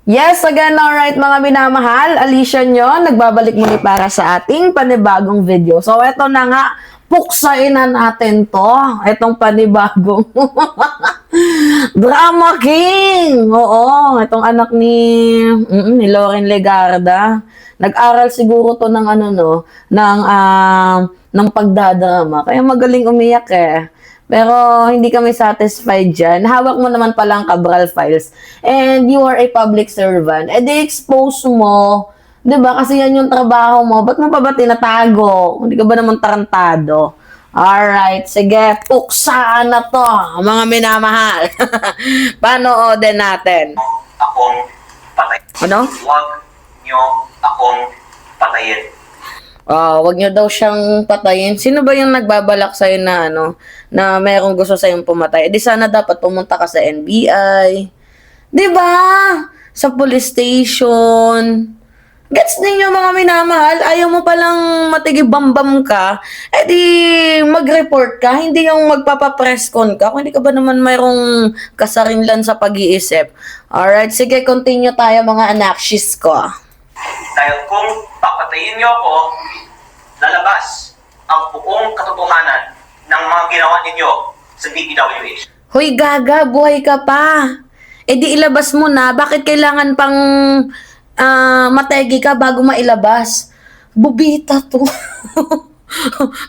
Yes, again, alright mga minamahal, Alicia nyo, nagbabalik muli para sa ating panibagong video. So, eto na nga, puksain na natin to, etong panibagong Drama King! Oo, itong anak ni Lauren Legarda. Nag-aral siguro to ng ng pagdadrama. Kaya magaling umiyak eh. Pero hindi kami satisfied dyan. Hawak mo naman palang Cabral files. And you are a public servant. E di-expose mo. 'Di ba? Kasi yan yung trabaho mo. Ba't mo pa ba tinatago? Hindi ka ba naman tarantado? Alright, sige, puksaan na to, mga minamahal. Panoodin natin. Akong patay. Ano? Huwag nyo akong patayin. Wag nyo daw siyang patayin. Sino ba yung nagbabalak sa'yo na na merong gusto sa'yong pumatay? Di sana dapat pumunta ka sa NBI. Di ba? Sa police station. Gets ninyo mga minamahal, ayaw mo palang matigibambam ka, di mag-report ka, hindi yung magpapa-press con ka, kung hindi ka ba naman mayroong kasarinlan sa pag-iisip. Alright, sige, continue tayo mga anakshis ko. Dahil kung papatayin nyo ako, lalabas ang buong katotohanan ng mga ginawa ninyo sa DPWH. Hoy gaga, buhay ka pa. Di ilabas mo na, bakit kailangan pang mategi ka bago mailabas? Bubita to.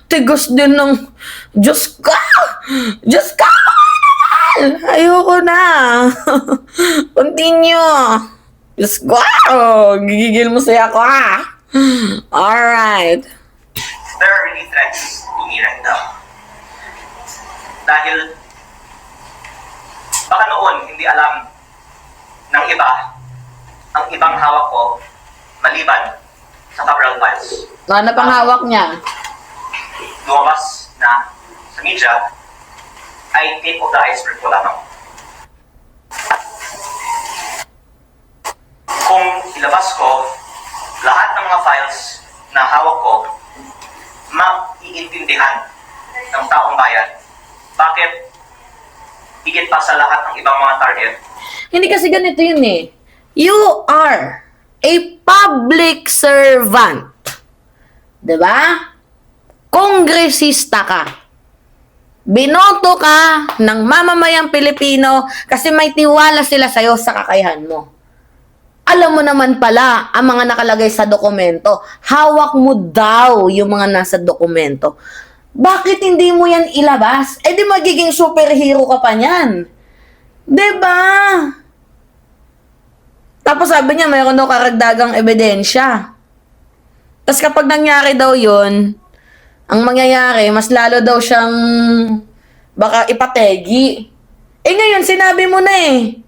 Tigos din ng Diyos ka! Diyos ka! Ayoko na. Continue. Diyos ko! Gigigil mo sa'yo ako Alright. There are really threats to me right now. Dahil baka noon hindi alam ng iba ang ibang hawak ko maliban sa Cabral files. Ano pang hawak niya? Lumabas na sa media ay tip of the iceberg ko lamang. Kung ilabas ko lahat ng mga files na hawak ko, maiintindihan ng taong bayan bakit higit pa sa lahat ng ibang mga target. Hindi kasi ganito yun eh. You are a public servant. 'Di ba? Kongresista ka. Binoto ka ng mamamayang Pilipino kasi may tiwala sila sa'yo sa kakayahan mo. Alam mo naman pala ang mga nakalagay sa dokumento. Hawak mo daw yung mga nasa dokumento. Bakit hindi mo yan ilabas? Di magiging superhero ka pa niyan. 'Di ba? Tapos sabi niya, mayroon daw karagdagang ebidensya. Tapos kapag nangyari daw yun, ang mangyayari, mas lalo daw siyang baka ipategi. Ngayon, sinabi mo na eh.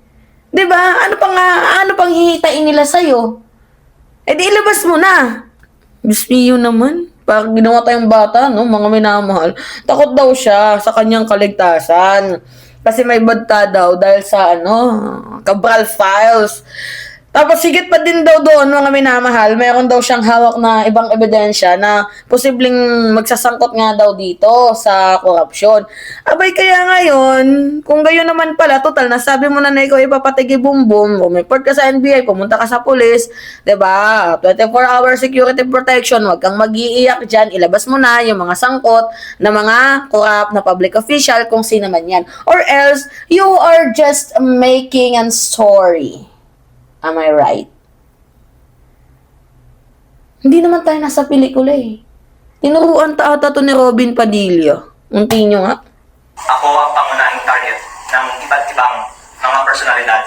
'Di ba? Ano pang hihitain nila sa'yo? Di ilabas mo na. Diyos niyo naman. Parang ginawa tayong bata, no? Mga minamahal. Takot daw siya sa kanyang kaligtasan. Kasi may badta daw dahil sa Cabral files. Tapos higit pa din daw doon, mga minamahal, mayroon daw siyang hawak na ibang ebidensya na posibleng magsasangkot nga daw dito sa korupsyon. Abay kaya ngayon, kung gayon naman pala, total, nasabi mo na ikaw ipapatigi bumbum, rumiport ka sa NBI, pumunta ka sa police, 'di ba? 24-hour security protection, wag kang mag-iiyak dyan, ilabas mo na yung mga sangkot na mga corrupt na public official, kung sino man yan. Or else, you are just making a story. Am I right? Hindi naman tayo nasa pelikula eh. Tinuruan ata to ni Robin Padilla. Unti nyo nga. Ako ang pangunahing target ng iba't ibang mga personalidad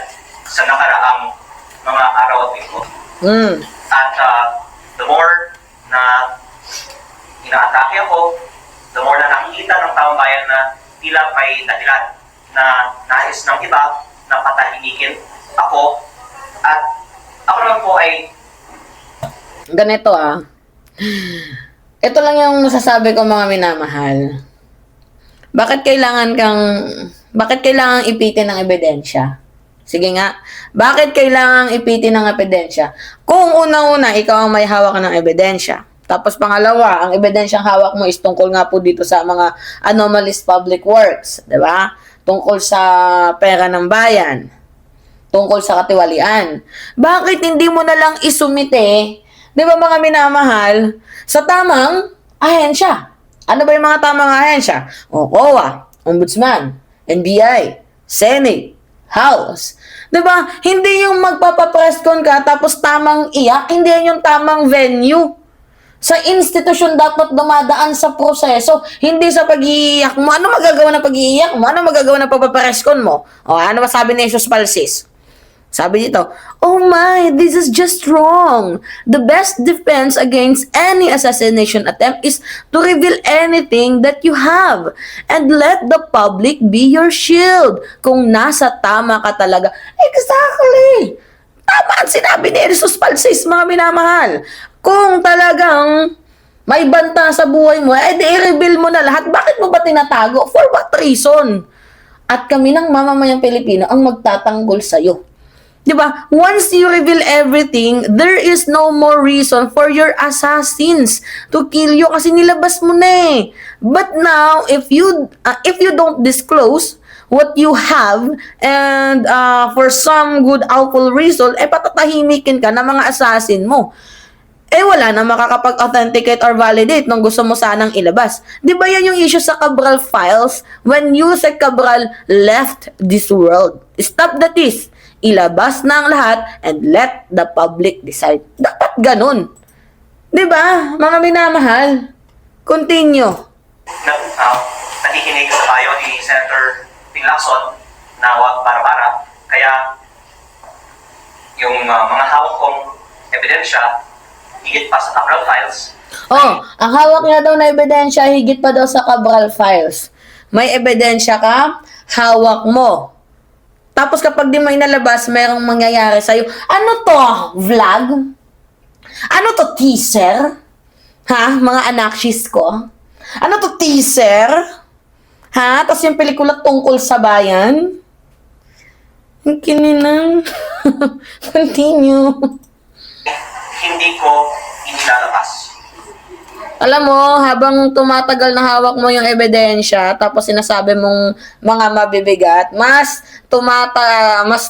sa nakaraang mga araw at linggo. At the more na inaatake ako, the more na nakikita ng taong bayan na tila may dahilan na nais ng iba na patahimikin ako. At ako naman po ay ganito ito lang yung masasabi ko mga minamahal. Bakit kailangan ipitin ng ebidensya? Sige nga, bakit kailangan ipitin ng ebidensya? Kung una-una, ikaw ang may hawak ng ebidensya. Tapos pangalawa, ang ebidensyang hawak mo is tungkol nga po dito sa mga anomalous public works, 'di ba? Tungkol sa pera ng bayan. tungkol sa katiwalian. Bakit hindi mo na lang isumite, di ba mga minamahal, sa tamang ahensya? Ano ba yung mga tamang ahensya? O, COA, Ombudsman, NBI, Senate, House. Di ba? Hindi yung magpapapress con ka tapos tamang iyak, hindi yan yung tamang venue. Sa institusyon dapat dumadaan sa proseso, hindi sa pag-iiyak mo. Ano magagawa ng pag-iiyak mo? Ano magagawa ng pagpapapress con mo? O, ano ba sabi ni Jesus Palsis? Sabi dito, "Oh my, this is just wrong. The best defense against any assassination attempt is to reveal anything that you have and let the public be your shield." Kung nasa tama ka talaga. Exactly! Tama ang sinabi ni Jesus Palsis, mga minamahal. Kung talagang may banta sa buhay mo, i-reveal mo na lahat. Bakit mo ba tinatago? For what reason? At kami ng mamamayang Pilipino ang magtatanggol sa'yo. Diba? Once you reveal everything, there is no more reason for your assassins to kill you kasi nilabas mo na eh. But now, if you don't disclose what you have and for some good awful reason, patatahimikin ka ng mga assassin mo. Wala na makakapag-authenticate or validate nung gusto mo sanang ilabas. Di ba yan yung issue sa Cabral Files when Yusek Cabral left this world? Stop the this. Ilabas na ang lahat and let the public decide. Dapat ganun. Di ba, mga minamahal? Continue. Nakikinig sa payo ni Senator Ping Lacson na wag para-para. Kaya yung mga hawak kong ebidensya higit pa sa Cabral Files. Ang hawak niya daw na ebidensya higit pa daw sa Cabral Files. May ebidensya ka, hawak mo. Tapos kapag di mo inalabas, mayroong mangyayari sa'yo. Ano to? Vlog? Ano to? Teaser? Ha? Mga anakshis ko? Ano to? Teaser? Ha? Tapos yung pelikula tungkol sa bayan? Ang kininang. Continue. Hindi ko inilalabas. Alam mo, habang tumatagal na hawak mo yung ebidensya, tapos sinasabi mong mga mabibigat, mas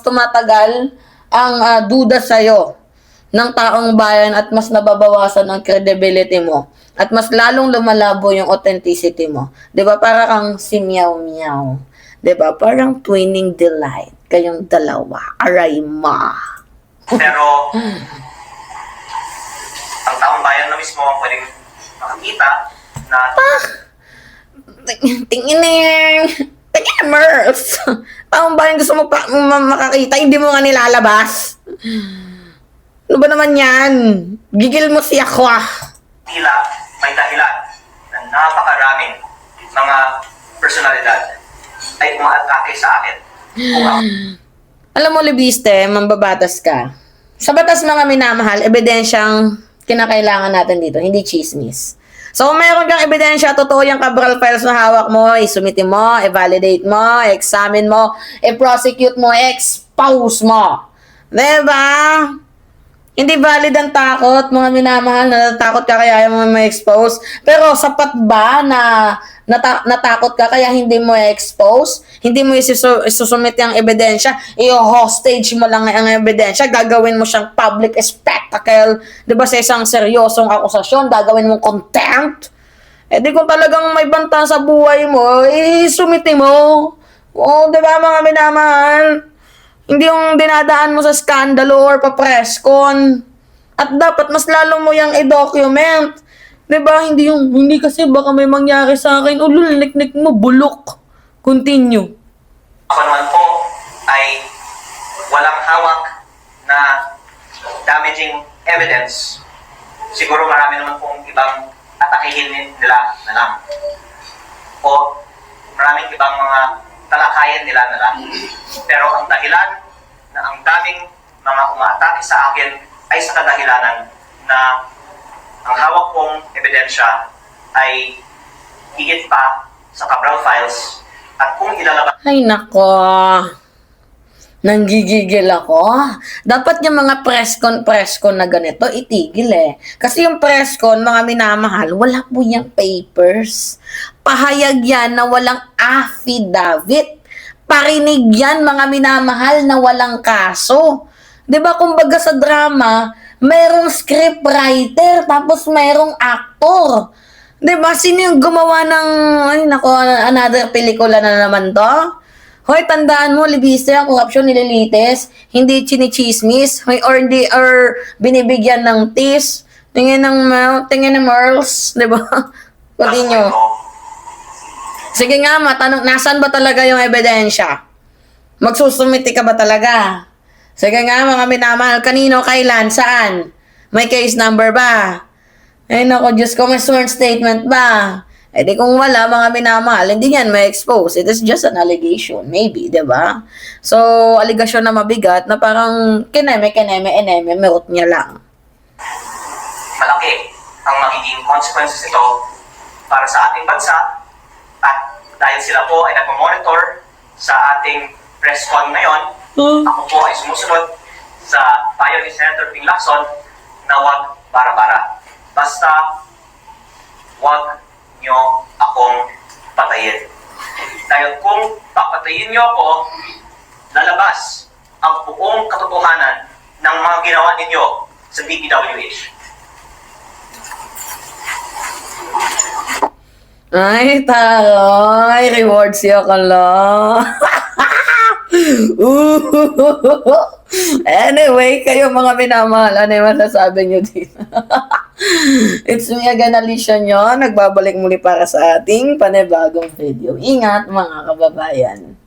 tumatagal ang duda sa'yo ng taong bayan at mas nababawasan ang credibility mo. At mas lalong lumalabo yung authenticity mo. 'Di ba? Para kang si Meow Meow. 'Di ba? Parang twinning delight. Kayong dalawa. Aray ma. Pero ang taong bayan na mismo ang pwedeng makakita na Tingin, Merls. Taong bayan gusto mo makakita, hindi mo nga nilalabas. Ano ba naman yan? Gigil mo si ako tila may dahilan na napakaraming mga personalidad ay umaatake sa akin. Kung ako Alam mo, Libiste, mambabatas ka. Sa batas mga minamahal, ebidensyang kinakailangan natin dito, hindi chismis. So, kung mayroon kang ebidensya, totoo yung Cabral Files na hawak mo, isumiti mo, i-validate mo, i-examine mo, i-prosecute mo, i-expose mo. Diba? Hindi valid ang takot, mga minamahal, natatakot ka kaya ayaw mo ma-expose. Pero sapat ba na natakot ka kaya hindi mo i-expose? Hindi mo isusumit yung ebidensya, i-hostage mo lang ang ebidensya, gagawin mo siyang public spectacle, di ba, sa isang seryosong akusasyon, gagawin mong contempt. Di kung talagang may banta sa buhay mo, isumiti mo. Di ba, mga minamahal? Hindi yung dinadaan mo sa skandalo or pa-press con. At dapat mas lalo mo yung i-document. Diba? Hindi kasi baka may mangyari sa akin. Ulul, niknik mo, bulok. Continue. Ako naman po ay walang hawak na damaging evidence. Siguro marami naman pong ibang atakihin nila na lang. O maraming ibang mga talakayan nila na lang. Pero ang dahilan na ang daming mga umaatake sa akin ay sa kadahilanan na ang hawak kong ebidensya ay higit pa sa Cabral Files at kung ilalabas Ay, nako. Nanggigigil ako. Dapat yung mga press con na ganito, itigil eh. Kasi yung press con, mga minamahal, wala po yung papers. Pahayag yan na walang affidavit. parinig yan, mga minamahal, na walang kaso. 'Di ba, kumbaga sa drama, merong scriptwriter, tapos merong actor. 'Di ba, sino yung gumawa ng, ay nako, another pelikula na naman to? Hoy, tandaan mo, libiste ang korupsyon, nililitis, hindi chinichismis, hoy, or binibigyan ng tis, tingin ng Merls, 'di ba? Continue. Sige nga, matanong, nasan ba talaga yung ebidensya? Magsusumiti ka ba talaga? Sige nga, mga minamahal, kanino, kailan, saan? May case number ba? Ay nako, Diyos ko, may sworn statement ba? Eh di kung wala, mga minamahal, hindi yan may expose. It is just an allegation, maybe, di ba? So, aligasyon na mabigat na parang eneme, merot niya lang. Malaki ang magiging consequences nito para sa ating bansa, at dahil sila po ay nagmamonitor sa ating press con ngayon, ako po ay sumusunod sa payo ni Senator Ping Lacson na wag bara-bara. Basta wag nyo akong patayin. Dahil kung papatayin nyo ako, lalabas ang buong katotohanan ng mga ginawa ninyo sa DPWH. Ay, taray, reward siya ka lang. Anyway, kayo mga minamahal, ano yung masasabi nyo dito? It's me again, Alicia nyo, nagbabalik muli para sa ating panibagong video. Ingat mga kababayan.